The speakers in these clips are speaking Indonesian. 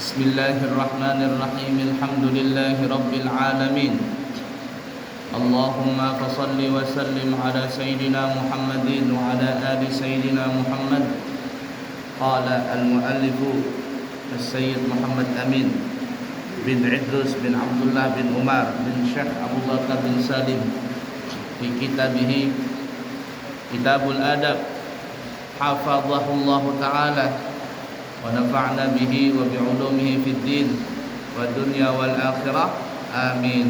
Bismillahirrahmanirrahim. Alhamdulillahi rabbil alamin. Allahumma fassalli wa sallim ala sayyidina Muhammadin wa ala ali sayyidina Muhammad. Qala al-muallifu As-Sayyid Muhammad Amin bin Idrus bin Abdullah bin Umar bin Syekh Abu Bakar bin Salim fi kitabihi Kitabul Adab, hafadhahullahu ta'ala wa nafa'na bihi wa bi'ulumihi fid din wa dunya wal akhirah. Amin.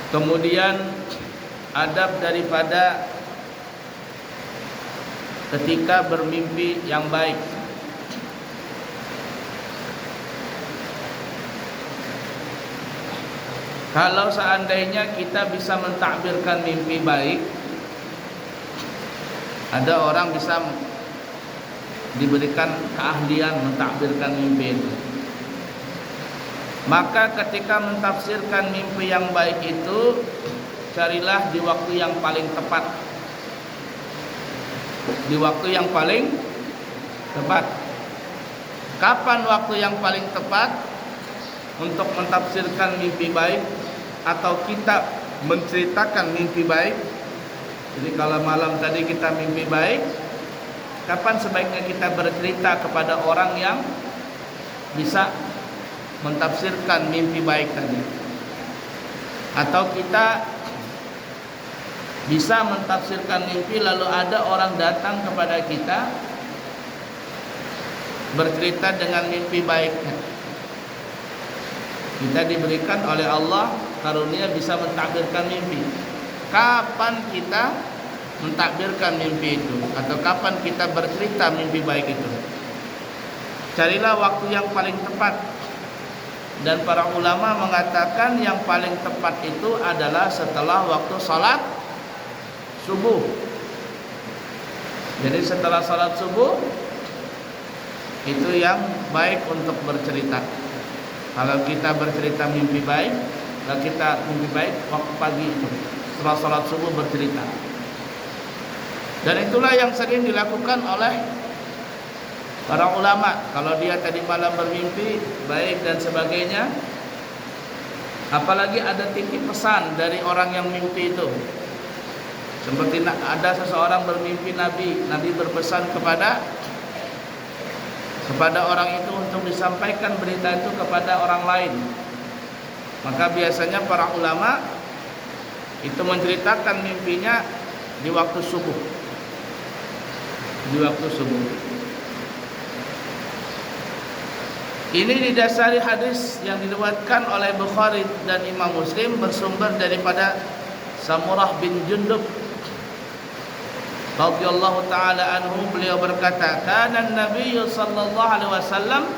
Kemudian adab daripada ketika bermimpi yang baik. Kalau seandainya kita bisa mentakbirkan mimpi baik, ada orang bisa diberikan keahlian mentakbirkan mimpi itu. Maka ketika mentafsirkan mimpi yang baik itu, carilah di waktu yang paling tepat. Di waktu yang paling tepat. Kapan waktu yang paling tepat untuk mentafsirkan mimpi baik atau kita menceritakan mimpi baik? Jadi kalau malam tadi kita mimpi baik, kapan sebaiknya kita bercerita kepada orang yang bisa mentafsirkan mimpi baik tadi? Atau kita bisa mentafsirkan mimpi lalu ada orang datang kepada kita bercerita dengan mimpi baiknya. Kita diberikan oleh Allah karunia bisa mentakbirkan mimpi. Kapan kita mentakbirkan mimpi itu? Atau kapan kita bercerita mimpi baik itu? Carilah waktu yang paling tepat. Dan para ulama mengatakan yang paling tepat itu adalah setelah waktu salat subuh. Jadi setelah salat subuh itu yang baik untuk bercerita. Kalau kita bercerita mimpi baik, kalau kita mimpi baik waktu pagi itu setelah salat subuh bercerita. Dan itulah yang sering dilakukan oleh para ulama. Kalau dia tadi malam bermimpi baik dan sebagainya, apalagi ada titip pesan dari orang yang mimpi itu. Seperti ada seseorang bermimpi Nabi berpesan kepada orang itu untuk disampaikan berita itu kepada orang lain. Maka biasanya para ulama itu menceritakan mimpinya di waktu subuh. Di waktu subuh. Ini didasari hadis yang diriwayatkan oleh Bukhari dan Imam Muslim bersumber daripada Samurah bin Jundub radhiyallahu taala anhu. Beliau berkata, kana an-nabiy sallallahu alaihi wasallam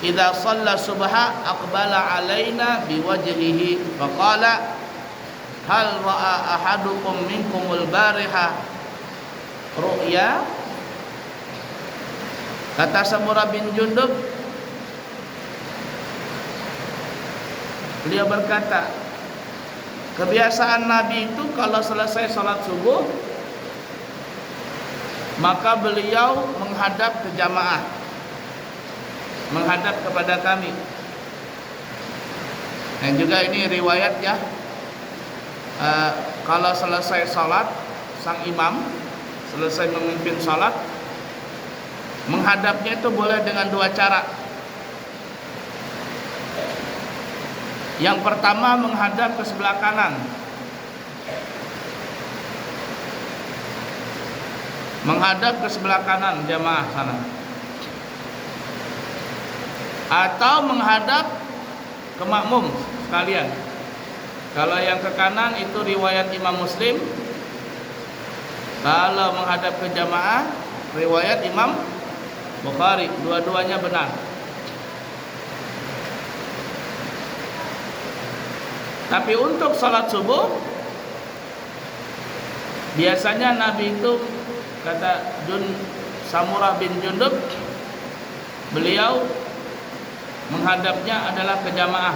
idza shalla subha aqbala alaina biwajhihi faqala hal ra'a ahadukum minkumul bariha ru'ya. Kata Samurah bin Jundub, beliau berkata, kebiasaan Nabi itu kalau selesai salat subuh maka beliau menghadap ke jamaah, menghadap kepada kami. Dan juga ini riwayat ya, kalau selesai salat sang imam selesai memimpin salat, menghadapnya itu boleh dengan dua cara. Yang pertama menghadap ke sebelah kanan, menghadap ke sebelah kanan jamaah sana, atau menghadap ke makmum sekalian. Kalau yang ke kanan itu riwayat Imam Muslim, kalau menghadap ke jamaah riwayat Imam Bukhari. Dua-duanya benar. Tapi untuk salat subuh biasanya Nabi itu, kata Samurah bin Jundub, beliau menghadapnya adalah ke jamaah,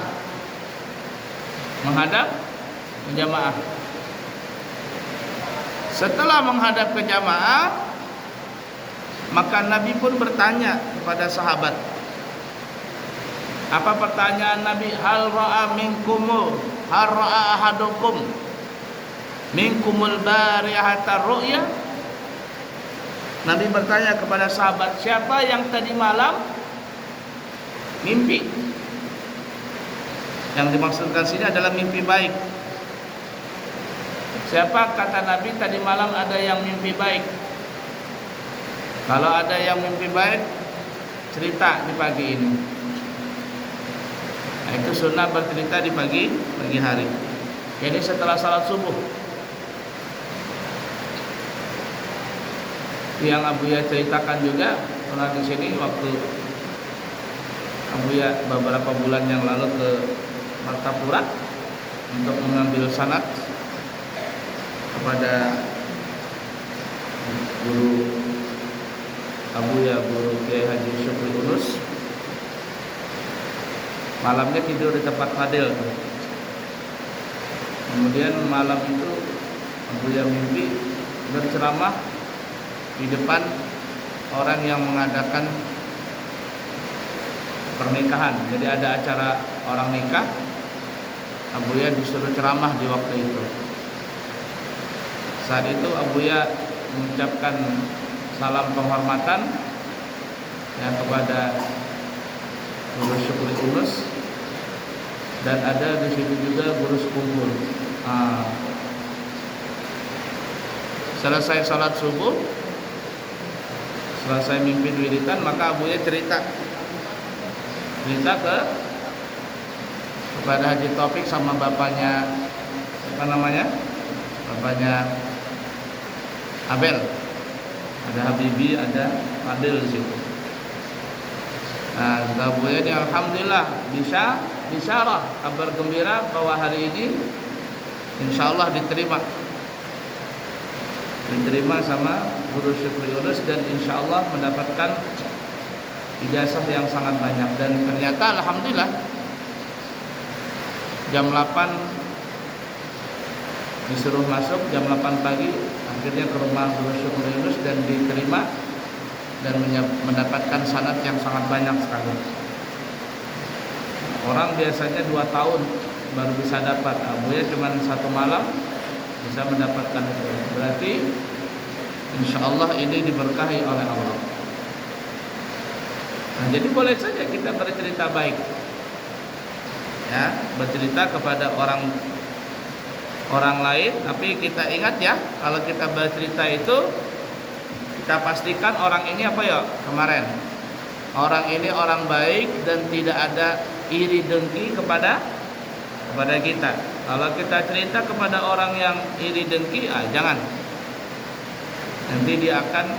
menghadap ke jamaah. Setelah menghadap ke jamaah, maka Nabi pun bertanya kepada sahabat. Apa pertanyaan Nabi? Hal ra'a ahadukum minkumul barihata ru'ya? Nabi bertanya kepada sahabat, siapa yang tadi malam mimpi? Yang dimaksudkan sini adalah mimpi baik. Siapa, kata Nabi, tadi malam ada yang mimpi baik? Kalau ada yang mimpi baik, cerita di pagi ini. Nah, itu sunnah bercerita di pagi hari. Jadi setelah salat subuh. Yang Abuya ceritakan juga pernah di sini waktu Abuya beberapa bulan yang lalu ke Martapura untuk mengambil sanad kepada guru Abuya, guru Kiai Haji Syukri Unus. Malamnya tidur di tempat Fadil. Kemudian malam itu Abuya mimpi berceramah di depan orang yang mengadakan pernikahan. Jadi ada acara orang nikah, Abuya disuruh ceramah di waktu itu. Saat itu Abuya mengucapkan salam penghormatan ya kepada Guru Syukri Unus, dan ada di situ juga Guru Sekumpul. Selesai salat subuh, selesai mimpi wiritan, maka Abuya cerita kepada Haji Taufik sama bapaknya, apa namanya, bapaknya Abel. Ada Habibi, ada Fadil di situ. Nah, Abuya ini alhamdulillah bisa bisyarah, kabar gembira bahwa hari ini insyaallah diterima sama Guru Syukri Unus, dan insyaallah mendapatkan ijazah yang sangat banyak. Dan ternyata alhamdulillah jam 8 disuruh masuk, jam 8 pagi akhirnya ke rumah Guru Syukri Unus dan diterima dan mendapatkan sanad yang sangat banyak sekali. Orang biasanya 2 tahun baru bisa dapat, Abuya cuma 1 malam bisa mendapatkan itu. Berarti insyaallah ini diberkahi oleh Allah. Nah, jadi boleh saja kita bercerita baik, ya, bercerita kepada orang lain, tapi kita ingat ya, kalau kita bercerita itu kita pastikan orang ini apa ya kemarin, orang ini orang baik dan tidak ada iri dengki kepada kita. Kalau kita cerita kepada orang yang iri dengki, jangan, nanti dia akan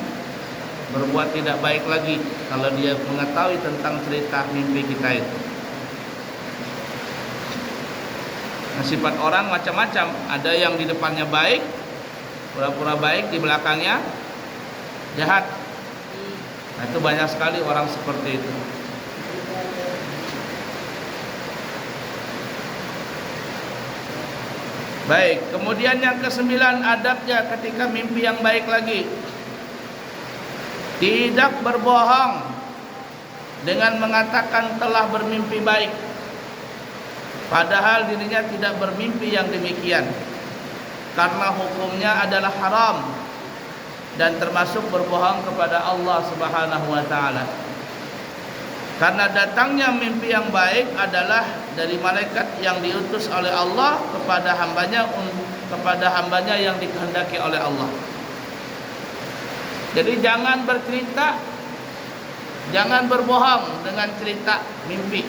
berbuat tidak baik lagi kalau dia mengetahui tentang cerita mimpi kita itu. Nah, sifat orang macam-macam, ada yang di depannya baik, pura-pura baik, di belakangnya jahat. Nah, itu banyak sekali orang seperti itu. Baik, kemudian yang ke-9 adabnya ketika mimpi yang baik lagi, tidak berbohong dengan mengatakan telah bermimpi baik, padahal dirinya tidak bermimpi yang demikian, karena hukumnya adalah haram dan termasuk berbohong kepada Allah Subhanahu wa taala. Karena datangnya mimpi yang baik adalah dari malaikat yang diutus oleh Allah kepada hambanya yang dikehendaki oleh Allah. Jadi jangan bercerita, jangan berbohong dengan cerita mimpi,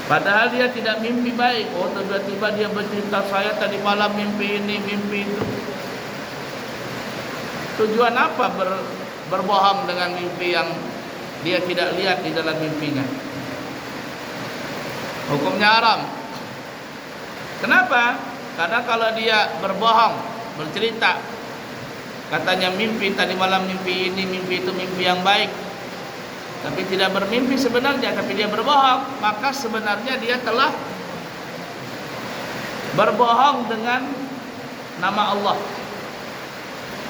padahal dia tidak mimpi baik. Oh, tiba-tiba dia bercerita, saya tadi malam mimpi ini, mimpi itu. Tujuan apa berbohong dengan mimpi yang dia tidak lihat di dalam mimpinya? Hukumnya haram. Kenapa? Karena kalau dia berbohong, bercerita, katanya mimpi tadi malam mimpi ini, mimpi itu, mimpi yang baik, tapi tidak bermimpi sebenarnya, tapi dia berbohong, maka sebenarnya dia telah berbohong dengan nama Allah.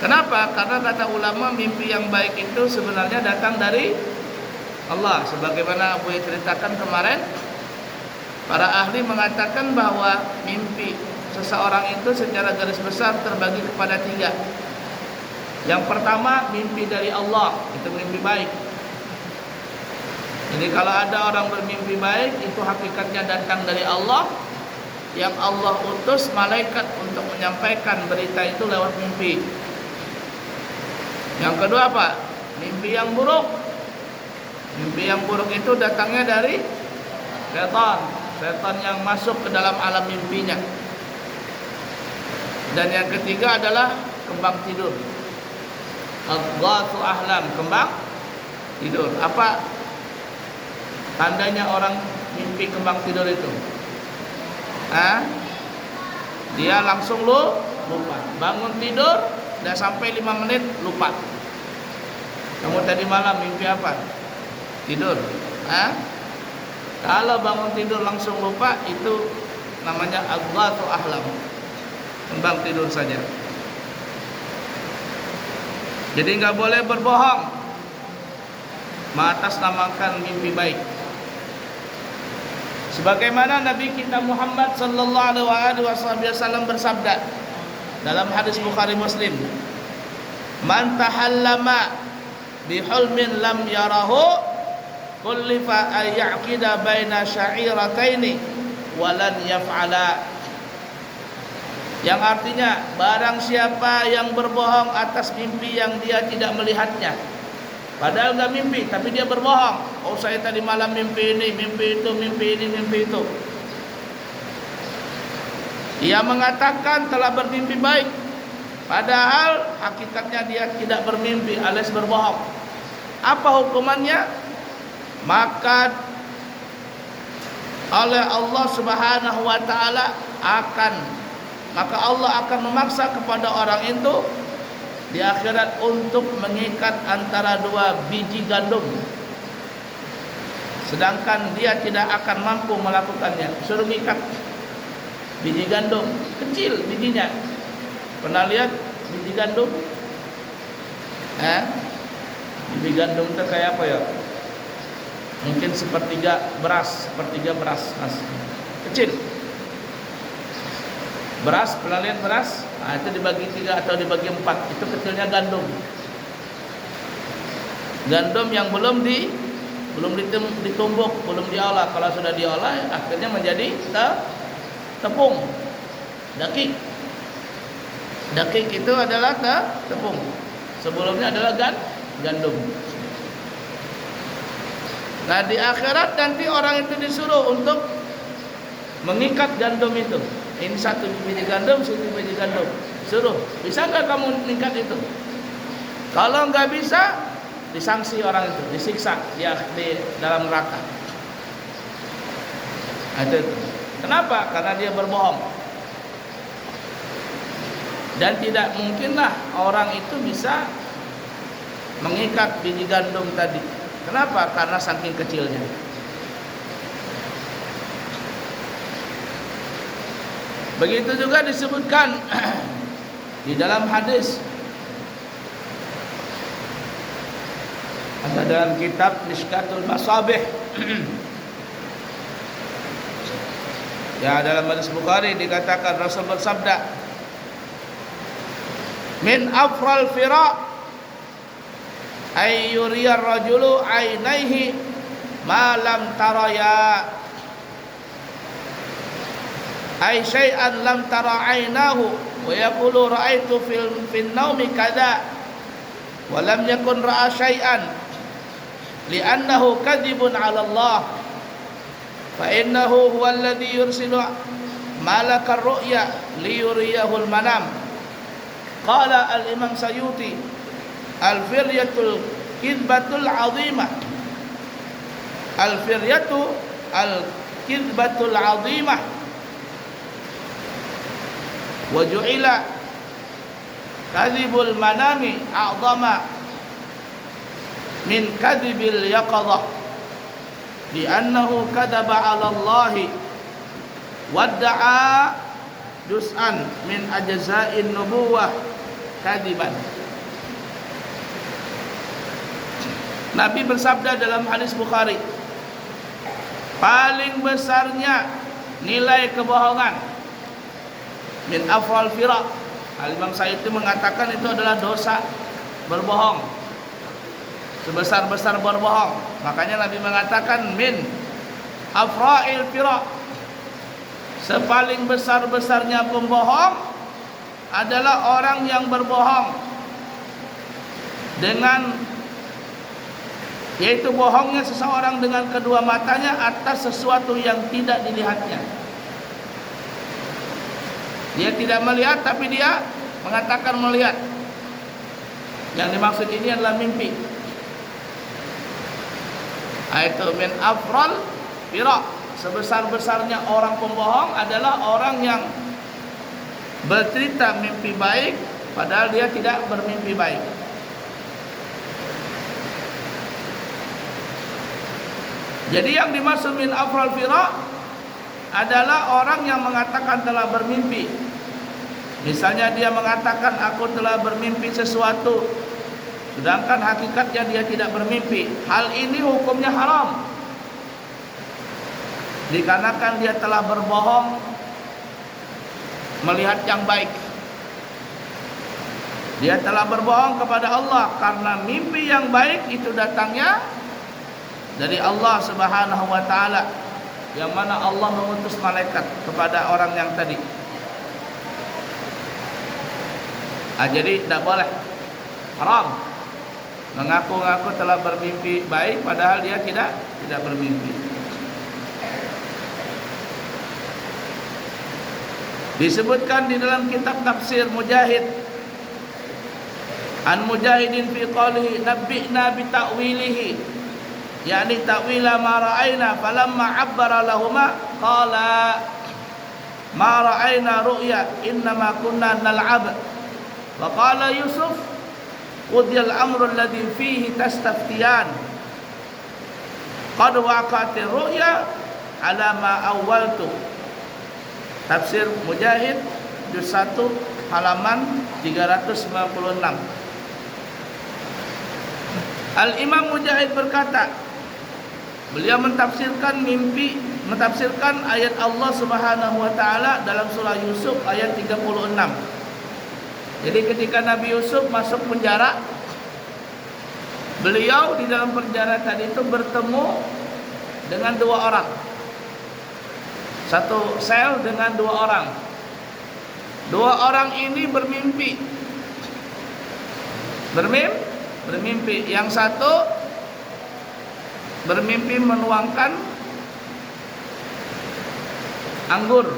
Kenapa? Karena kata ulama mimpi yang baik itu sebenarnya datang dari Allah. Sebagaimana Abu ceritakan kemarin, para ahli mengatakan bahwa mimpi seseorang itu secara garis besar terbagi kepada 3. Yang pertama, mimpi dari Allah, itu mimpi baik. Jadi kalau ada orang bermimpi baik, itu hakikatnya datang dari Allah, yang Allah utus malaikat untuk menyampaikan berita itu lewat mimpi. Yang kedua apa? Mimpi yang buruk. Mimpi yang buruk itu datangnya dari setan. Setan yang masuk ke dalam alam mimpinya. Dan yang ketiga adalah kembang tidur. Adghathu ahlam, kembang tidur. Apa tandanya orang mimpi kembang tidur itu? Dia langsung lupa. Bangun tidur, udah sampai 5 menit lupa. Kamu tadi malam mimpi apa? Tidur. Kalau bangun tidur langsung lupa, itu namanya adghathu ahlam, kembang tidur saja. Jadi nggak boleh berbohong mengatasnamakan mimpi baik. Sebagaimana Nabi kita Muhammad sallallahu alaihi wasallam bersabda dalam hadis Bukhari Muslim, "Man tahallama bihulmin lam yarahu kullifa ay ya'qida baina sya'irataini walan yaf'ala." Yang artinya, barang siapa yang berbohong atas mimpi yang dia tidak melihatnya, padahal nggak mimpi, tapi dia berbohong. Oh, saya tadi malam mimpi ini, mimpi itu, mimpi ini, mimpi itu. Ia mengatakan telah bermimpi baik, padahal hakikatnya dia tidak bermimpi alias berbohong. Apa hukumannya? Maka oleh Allah Subhanahu wa taala Allah akan memaksa kepada orang itu di akhirat untuk mengikat antara 2 biji gandum, sedangkan dia tidak akan mampu melakukannya. Suruh mengikat biji gandum, kecil bijinya. Pernah lihat biji gandum? Biji gandum itu kayak apa ya? Mungkin sepertiga beras, Mas. Kecil. Beras, pernah lihat beras? Itu dibagi 3 atau dibagi 4. Itu kecilnya gandum. Gandum yang belum ditumbuk, belum diolah. Kalau sudah diolah, akhirnya menjadi tepung. Dakik. Dakik itu adalah tepung. Sebelumnya adalah gandum. Nah, di akhirat nanti orang itu disuruh untuk mengikat gandum itu. Ini 1 biji gandum, 1 biji gandum. Suruh, bisa nggak kamu mengikat itu? Kalau nggak bisa, disangsi orang itu, disiksa di dalam neraka. Itu. Kenapa? Karena dia berbohong. Dan tidak mungkinlah orang itu bisa mengikat biji gandum tadi. Kenapa? Karena saking kecilnya. Begitu juga disebutkan di dalam hadis, ada dalam kitab Mishkatul Masabih. Ya, dalam hadis Bukhari dikatakan Rasul bersabda, "Min afral fira ay yuriyar rajulu ainaihi ma lam taraya." Ay syai'an lam tara ainahu wa yaqulu ra'aitu fil naumi kadza wa lam yakun ra'a syai'an li'annahu kadhibun 'ala Allah fa innahu huwa alladhi yursilu malakar ru'ya liyuriyahul manam. Qala al-Imam Sayuti al-firyatul kidbatul 'azimah, al-firyatu al-kidbatul 'azimah wa ju'ila kadhibul manami a'zama min kadhibil yaqadha li annahu kadhaba 'ala Allah wadda'a juz'an min ajza'in nubuwah kadiban. Nabi bersabda dalam hadis Bukhari, paling besarnya nilai kebohongan min afal firaq. Al-Imam Sa'id itu mengatakan itu adalah dosa berbohong, sebesar-besar berbohong. Makanya Nabi mengatakan min afra'il firaq, sepaling besar-besarnya pembohong adalah orang yang berbohong dengan, yaitu bohongnya seseorang dengan kedua matanya atas sesuatu yang tidak dilihatnya. Dia tidak melihat tapi dia mengatakan melihat. Yang dimaksud ini adalah mimpi. Itu min afral firaq, sebesar-besarnya orang pembohong adalah orang yang bercerita mimpi baik padahal dia tidak bermimpi baik. Jadi yang dimaksud min afral firaq adalah orang yang mengatakan telah bermimpi. Misalnya dia mengatakan aku telah bermimpi sesuatu, sedangkan hakikatnya dia tidak bermimpi. Hal ini hukumnya haram, dikarenakan dia telah berbohong melihat yang baik. Dia telah berbohong kepada Allah karena mimpi yang baik itu datangnya dari Allah Subhanahu wa taala, yang mana Allah mengutus malaikat kepada orang yang tadi. Jadi tidak boleh, haram mengaku-ngaku telah bermimpi baik padahal dia tidak bermimpi. Disebutkan di dalam kitab tafsir Mujahid, an Mujahidin fi qawlihi nabbi'na bi ta'wilihi, yakni ta'wila ma ra'ayna falamma 'abbara lahumma qala ma ra'ayna ru'ya innama kunna nal'ab. Wa qala Yusuf qudiyal amru alladhi fihi tastaftiyan qad waqa'ati ru'ya ala ma awwaltu. Tafsir Mujahid juz 1 halaman 396. Al-Imam Mujahid berkata, beliau mentafsirkan ayat Allah Subhanahu wa taala dalam surah Yusuf ayat 36. Jadi ketika Nabi Yusuf masuk penjara, beliau di dalam penjara tadi itu bertemu dengan dua orang. Satu sel dengan dua orang. Dua orang ini bermimpi. Bermimpi. Yang satu bermimpi menuangkan anggur,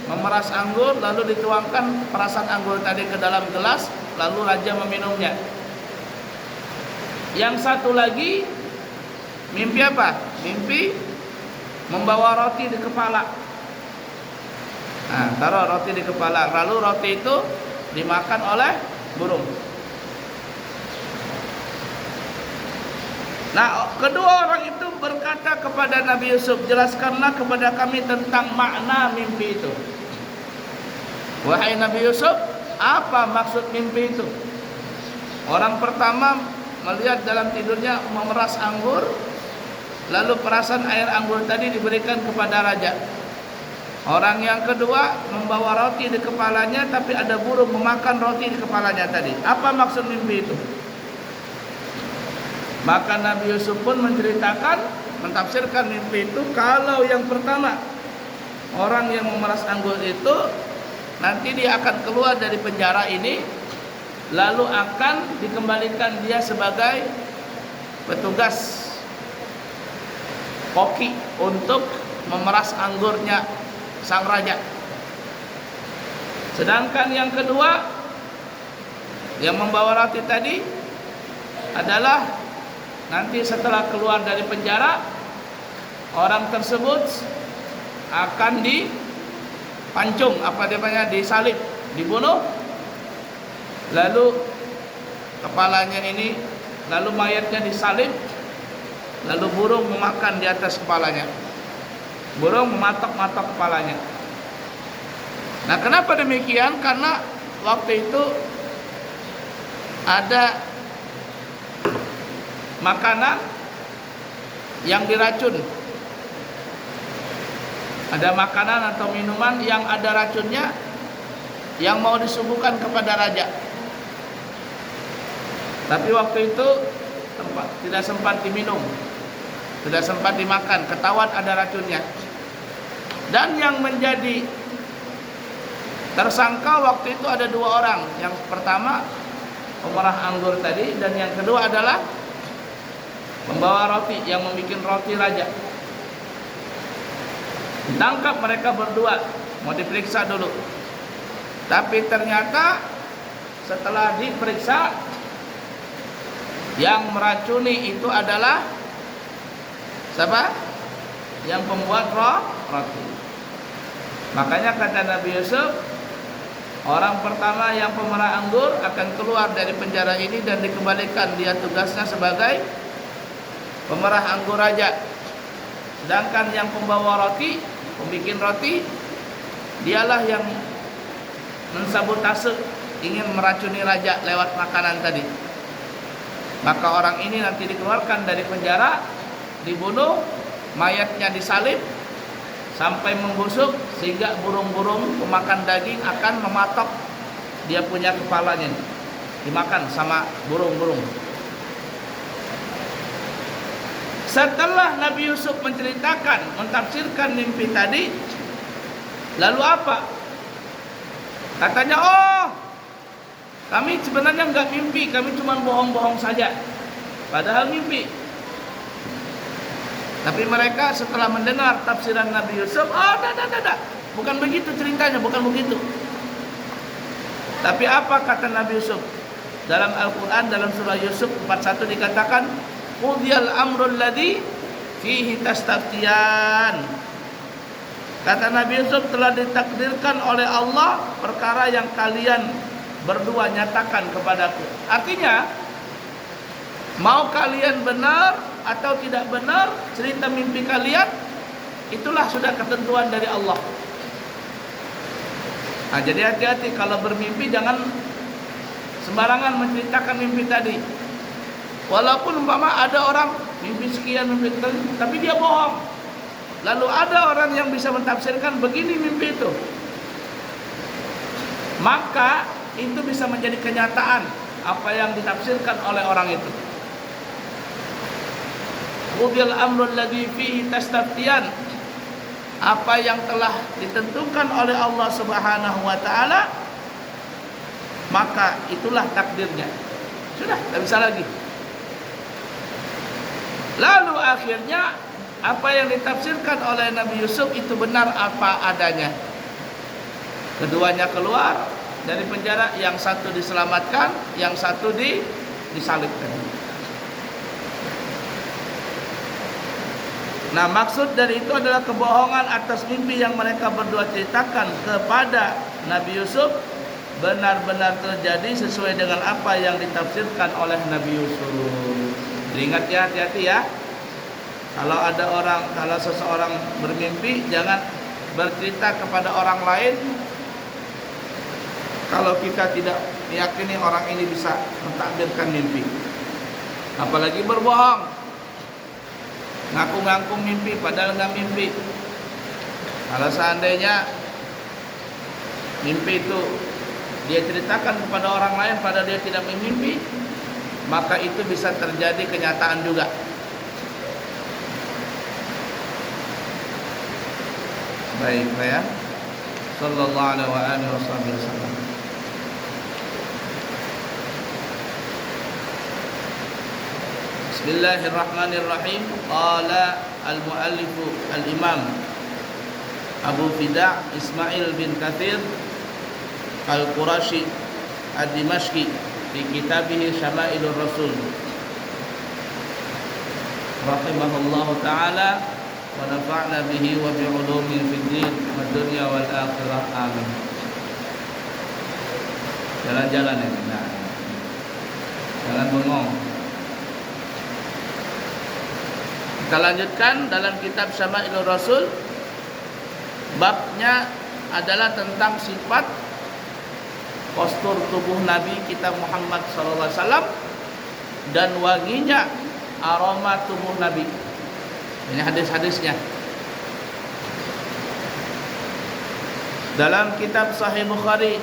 memeras anggur lalu dituangkan perasan anggur tadi ke dalam gelas, lalu raja meminumnya. Yang satu lagi mimpi apa? Mimpi membawa roti di kepala. Taruh roti di kepala, lalu roti itu dimakan oleh burung. Nah, kedua orang itu berkata kepada Nabi Yusuf, jelaskanlah kepada kami tentang makna mimpi itu. Wahai Nabi Yusuf, apa maksud mimpi itu? Orang pertama melihat dalam tidurnya memeras anggur, lalu perasan air anggur tadi diberikan kepada raja. Orang yang kedua membawa roti di kepalanya, tapi ada burung memakan roti di kepalanya tadi. Apa maksud mimpi itu? Maka Nabi Yusuf pun mentafsirkan mimpi itu, kalau yang pertama, orang yang memeras anggur itu nanti dia akan keluar dari penjara ini, lalu akan dikembalikan dia sebagai petugas koki untuk memeras anggurnya sang raja. Sedangkan yang kedua, yang membawa roti tadi adalah nanti setelah keluar dari penjara, orang tersebut akan dipancung, disalib, dibunuh, lalu kepalanya ini, lalu mayatnya disalib, lalu burung memakan di atas kepalanya, burung mematok-matok kepalanya. Nah, kenapa demikian? Karena waktu itu ada makanan yang diracun. Ada makanan atau minuman yang ada racunnya yang mau disuguhkan kepada raja. Tapi waktu itu tidak sempat diminum, tidak sempat dimakan, ketahuan ada racunnya. Dan yang menjadi tersangka waktu itu ada dua orang. Yang pertama pemerah anggur tadi, dan yang kedua adalah pembawa roti yang membuat roti raja. Ditangkap mereka berdua, mau diperiksa dulu. Tapi ternyata setelah diperiksa, yang meracuni itu adalah siapa? Yang pembuat roti. Makanya kata Nabi Yusuf, orang pertama yang pemerah anggur akan keluar dari penjara ini dan dikembalikan, dia tugasnya sebagai pemerah anggur raja. Sedangkan yang pembawa roti, pembikin roti, dialah yang mensabotase, ingin meracuni raja lewat makanan tadi. Maka orang ini nanti dikeluarkan dari penjara, dibunuh, mayatnya disalib sampai membusuk, sehingga burung-burung pemakan daging akan mematok dia punya kepalanya, dimakan sama burung-burung. Setelah Nabi Yusuf menceritakan, mentafsirkan mimpi tadi, lalu apa? Katanya, oh, kami sebenarnya enggak mimpi, kami cuma bohong-bohong saja. Padahal mimpi. Tapi mereka setelah mendengar tafsiran Nabi Yusuf, oh, dah. Bukan begitu ceritanya, bukan begitu. Tapi apa kata Nabi Yusuf? Dalam Al-Quran, dalam surah Yusuf 41 dikatakan, Qudiyal amrul ladzi fihi tastaftiyan. Kata Nabi Yusuf, telah ditakdirkan oleh Allah perkara yang kalian berdua nyatakan kepadaku. Artinya, mau kalian benar atau tidak benar cerita mimpi kalian, itulah sudah ketentuan dari Allah. Nah, jadi hati-hati kalau bermimpi, jangan sembarangan menceritakan mimpi tadi. Walaupun umpama ada orang mimpi sekian, mimpi sekian, tapi dia bohong. Lalu ada orang yang bisa mentafsirkan begini mimpi itu, maka itu bisa menjadi kenyataan apa yang ditafsirkan oleh orang itu. Qudiyal amrul ladzi fihi tastaftiyan. Apa yang telah ditentukan oleh Allah Subhanahu wa taala, maka itulah takdirnya. Sudah, tidak bisa lagi. Lalu akhirnya apa yang ditafsirkan oleh Nabi Yusuf itu benar apa adanya. Keduanya keluar dari penjara, yang satu diselamatkan, yang satu disalibkan. Nah, maksud dari itu adalah kebohongan atas mimpi yang mereka berdua ceritakan kepada Nabi Yusuf benar-benar terjadi sesuai dengan apa yang ditafsirkan oleh Nabi Yusuf. Ingat ya, hati-hati ya. Kalau seseorang bermimpi, jangan bercerita kepada orang lain kalau kita tidak meyakini orang ini bisa mentakdirkan mimpi. Apalagi berbohong, ngaku-ngaku mimpi padahal nggak mimpi. Kalau seandainya mimpi itu dia ceritakan kepada orang lain padahal dia tidak mimpi, maka itu bisa terjadi kenyataan juga. Baik, ya. Sallallahu alaihi wasallam. Bismillahirrahmanirrahim. Qala al-muallif al-imam Abu Fida' Ismail bin Katsir al-Qurashi ad-Dimashqi fi kitabih Syama'ilur Rasul rahimahullahu taala wa nafa'na bihi wa bi ulumihi fid din wad dunya wal akhirah. Amin. Jalan-jalan ya. Nah, jangan bengong. Kita lanjutkan dalam kitab Syama'ilur Rasul, babnya adalah tentang sifat postur tubuh Nabi kita Muhammad SAW dan wanginya aroma tubuh Nabi. Ini hadis-hadisnya. Dalam kitab Sahih Bukhari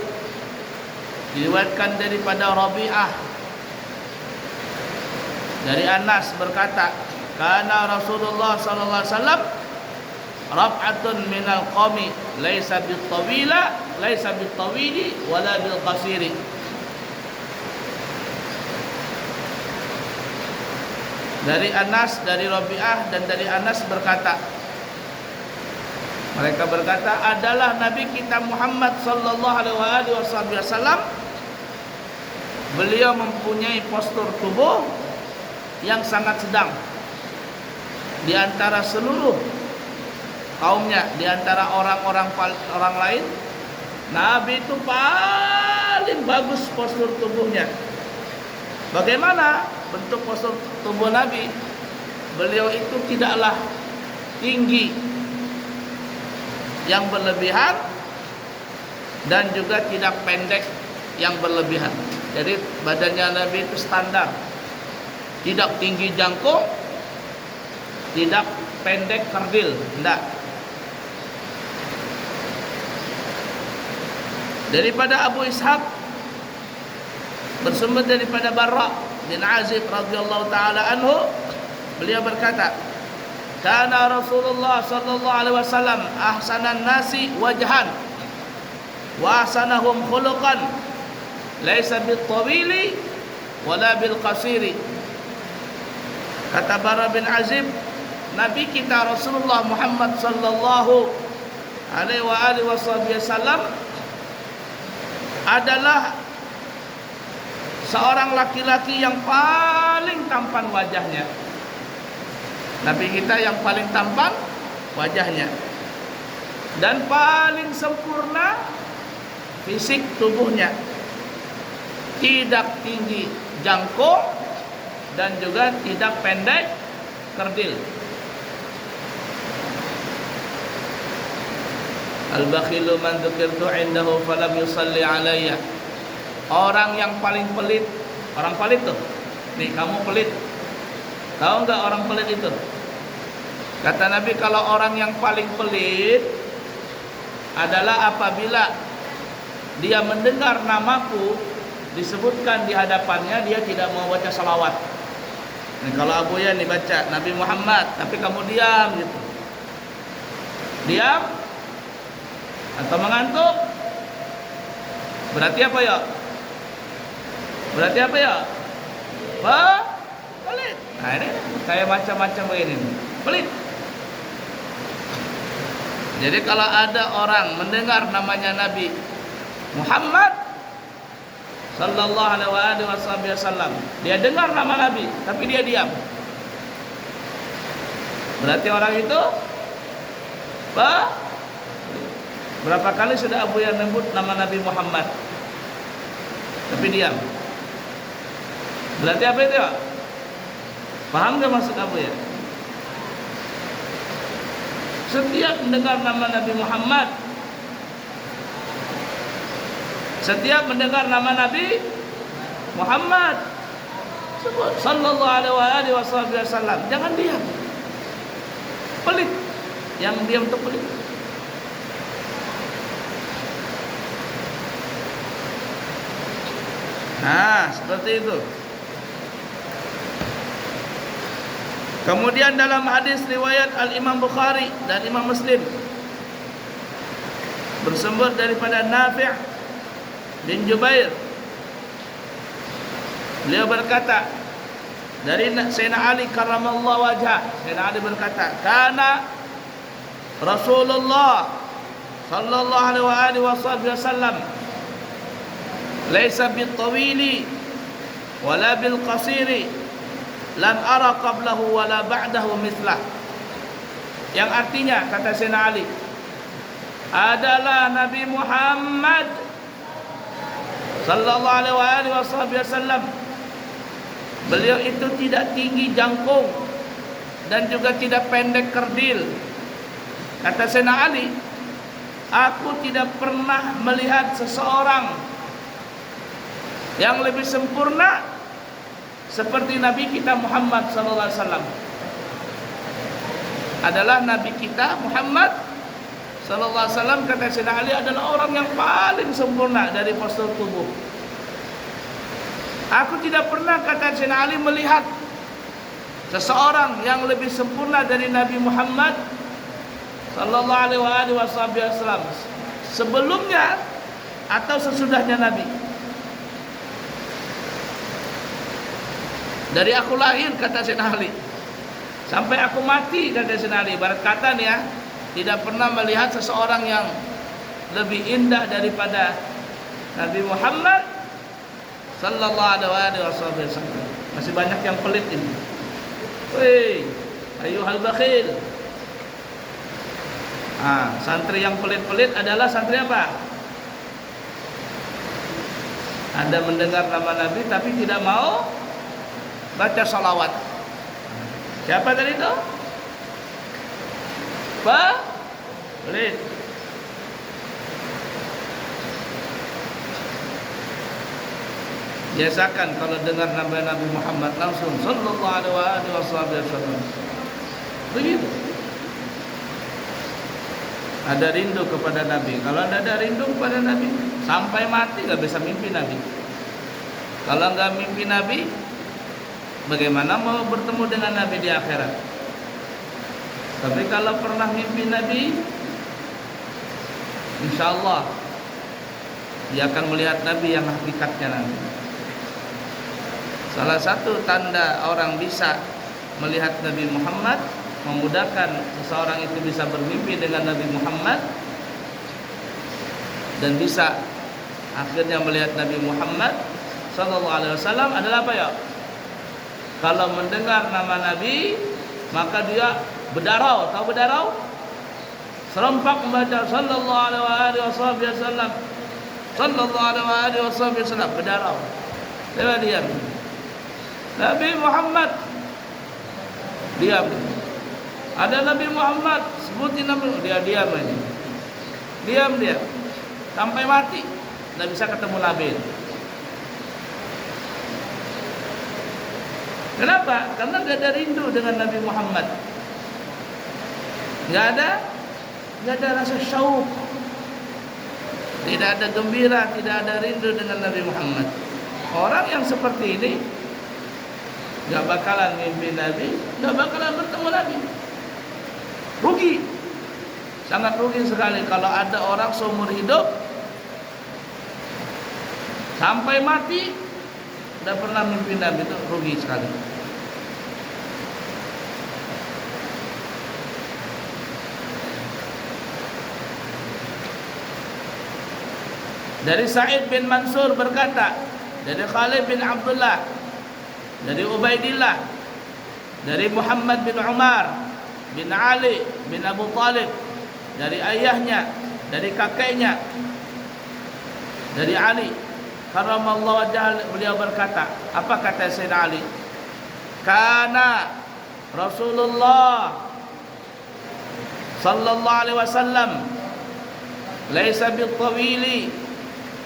diriwayatkan daripada Rabi'ah dari Anas berkata, kana Rasulullah sallallahu alaihi wasallam raf'atun minal qawmi laisa bitawili wala bil qasiri. Dari Anas, dari Rabi'ah dan dari Anas berkata, mereka berkata, adalah Nabi kita Muhammad sallallahu alaihi wasallam, beliau mempunyai postur tubuh yang sangat sedang di antara seluruh kaumnya, di antara orang lain. Nabi itu paling bagus postur tubuhnya. Bagaimana bentuk postur tubuh Nabi? Beliau itu tidaklah tinggi yang berlebihan dan juga tidak pendek yang berlebihan. Jadi badannya Nabi itu standar, tidak tinggi jangkung, tidak pendek kerdil, tidak. Daripada Abu Ishaq bersumber daripada Barra bin Azib radhiyallahu taala anhu, beliau berkata, kana Rasulullah sallallahu alaihi wasallam ahsanan nasi wajhan wa ahsanahum khuluqan laisa bil tawili wala bil qasiri. Kata Barra bin Azib, Nabi kita Rasulullah Muhammad sallallahu alaihi wasallam adalah seorang laki-laki yang paling tampan wajahnya. Nabi kita yang paling tampan wajahnya dan paling sempurna fisik tubuhnya, tidak tinggi jangkung dan juga tidak pendek kerdil. Al-bakhilu man dzukirtu indahu falam yusalli alayya. Orang yang paling pelit, orang pelit tuh. Nih kamu pelit. Tahu enggak orang pelit itu? Kata Nabi, kalau orang yang paling pelit adalah apabila dia mendengar namaku disebutkan di hadapannya, dia tidak mau baca salawat. Nah, kalau Abu Yan dibaca Nabi Muhammad, tapi kamu diam gitu. Diam atau mengantuk. Berarti apa ya? Berarti apa ya? Pelit. Nah ini kayak macam-macam begini. Pelit. Jadi kalau ada orang mendengar namanya Nabi Muhammad sallallahu alaihi wasallam, dia dengar nama Nabi tapi dia diam, berarti orang itu berapa kali sudah Abu yang menyebut nama Nabi Muhammad tapi diam? Berarti apa itu ya? Paham gak maksud Abu ya? Setiap mendengar nama Nabi Muhammad, setiap mendengar nama Nabi Muhammad sallallahu alaihi wasallam, jangan diam. Pelit. Yang diam itu pelit. Nah, seperti itu. Kemudian dalam hadis riwayat Al-Imam Bukhari dan Imam Muslim bersumber daripada Nafi' bin Jubair, beliau berkata dari Sayyidina Ali karramallahu wajhah, Sayyidina Ali berkata, kana Rasulullah sallallahu alaihi wasallam laisa bil tawili wala bil qasiri lam ara qablahu wala ba'dahu mithlah. Yang artinya, kata Sayyidina Ali, adalah Nabi Muhammad sallallahu alaihi wasallam, beliau itu tidak tinggi jangkung dan juga tidak pendek kerdil. Kata Sayyidina Ali, Aku tidak pernah melihat seseorang yang lebih sempurna seperti Nabi kita Muhammad sallallahu alaihi wasallam. Adalah Nabi kita Muhammad sallallahu alaihi wasallam, kata Sayyidina Ali, adalah orang yang paling sempurna dari postur tubuh. Aku tidak pernah, kata Sayyidina Ali, melihat seseorang yang lebih sempurna dari Nabi Muhammad sallallahu alaihi wasallam sebelumnya atau sesudahnya Nabi. Dari aku lahir, kata Sayyidina Ali, sampai aku mati, kata Sayyidina Ali, ibarat kata nih ya, tidak pernah melihat seseorang yang lebih indah daripada Nabi Muhammad sallallahu alaihi wasallam. Masih banyak yang pelit ini. Woi, ayuhal bakhil. Santri yang pelit-pelit adalah santri apa? Anda mendengar nama Nabi tapi tidak mau baca salawat. Siapa tadi itu? Pelit. Biasakan kalau dengar nama Nabi Muhammad langsung sallallahu alaihi wasallam. Begitu. Ada rindu kepada Nabi. Kalau anda ada rindu kepada Nabi, sampai mati nggak bisa mimpi Nabi. Kalau nggak mimpi Nabi, bagaimana mau bertemu dengan Nabi di akhirat? Tapi kalau pernah mimpi Nabi, insya Allah dia akan melihat Nabi yang hakikatnya nanti. Salah satu tanda orang bisa melihat Nabi Muhammad, memudahkan seseorang itu bisa bermimpi dengan Nabi Muhammad dan bisa akhirnya melihat Nabi Muhammad sallallahu alaihi wasallam adalah apa ya? Kalau mendengar nama Nabi, maka dia berdarau. Tahu berdarau? Serempak membaca sallallahu alaihi wasallam. Sallallahu alaihi wasallam, berdarau. Dia diam. Nabi Muhammad diam. Ada Nabi Muhammad, sebutin nama, dia diam aja. Diam dia. Sampai mati enggak bisa ketemu Nabi. Kenapa? Karena enggak ada rindu dengan Nabi Muhammad. Enggak ada rasa syauq. Tidak ada gembira, tidak ada rindu dengan Nabi Muhammad. Orang yang seperti ini enggak bakalan mimpi Nabi, enggak bakalan bertemu Nabi. Rugi. Sangat rugi sekali kalau ada orang seumur hidup sampai mati tidak pernah mimpi Nabi, itu rugi sekali. Dari Sa'id bin Mansur berkata, dari Khalid bin Abdullah, dari Ubaidillah, dari Muhammad bin Umar bin Ali bin Abu Talib, dari ayahnya, dari kakeknya, dari Ali karramallahu wajhah, beliau berkata, apa kata Sayyidina Ali? Kana Rasulullah sallallahu alaihi wasallam laisa bil tawili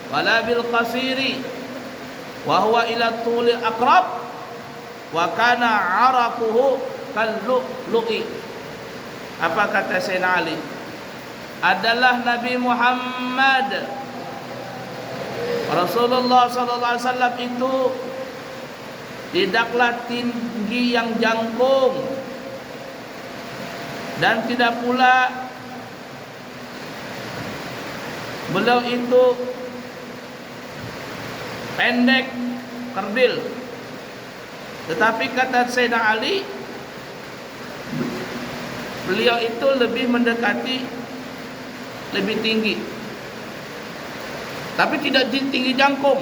wala bil qasiri wa huwa ila tuli aqrab wa kana araquhu kal lu'i. Apa kata Sayyidina Ali? Adalah Nabi Muhammad Rasulullah sallallahu alaihi wasallam itu tidaklah tinggi yang jangkung dan tidak pula beliau itu pendek kerdil. Tetapi kata Sayyidina Ali, beliau itu lebih mendekati lebih tinggi, tapi tidak tinggi jangkung,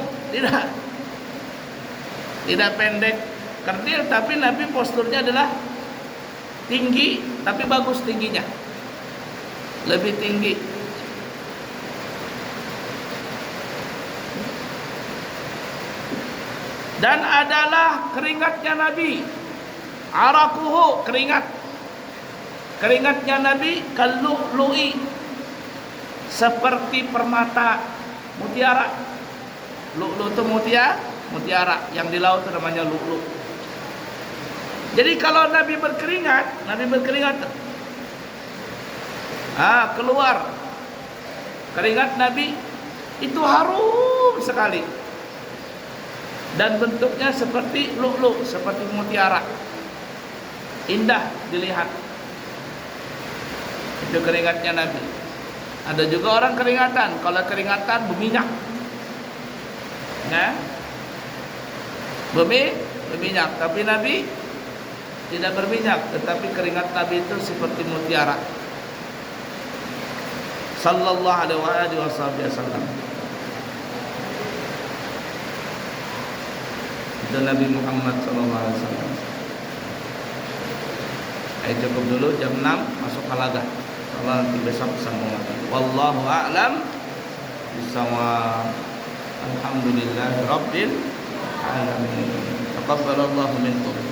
tidak pendek kerdil, tapi Nabi posturnya adalah tinggi, tapi bagus tingginya, lebih tinggi. Dan adalah keringatnya Nabi, arakuhu, keringatnya Nabi, kallu'i, seperti permata mutiara. Lu'lu' itu mutiara, yang di laut itu namanya lu'lu'. Jadi kalau Nabi berkeringat, keluar keringat Nabi itu harum sekali dan bentuknya seperti lu'lu', seperti mutiara, indah dilihat. Itu keringatnya Nabi. Ada juga orang keringatan, kalau keringatan berminyak, ya, berminyak. Tapi Nabi tidak berminyak, tetapi keringat Nabi itu seperti mutiara. Sallallahu alaihi wasallam. Itu Nabi Muhammad sallallahu alaihi wasallam. Cukup dulu jam 6 masuk halaga. Kalau nanti besok sambung lagi. Wallahu a'lam bishawab. Alhamdulillahirabbil alamin. Taqabbalallahu minkum.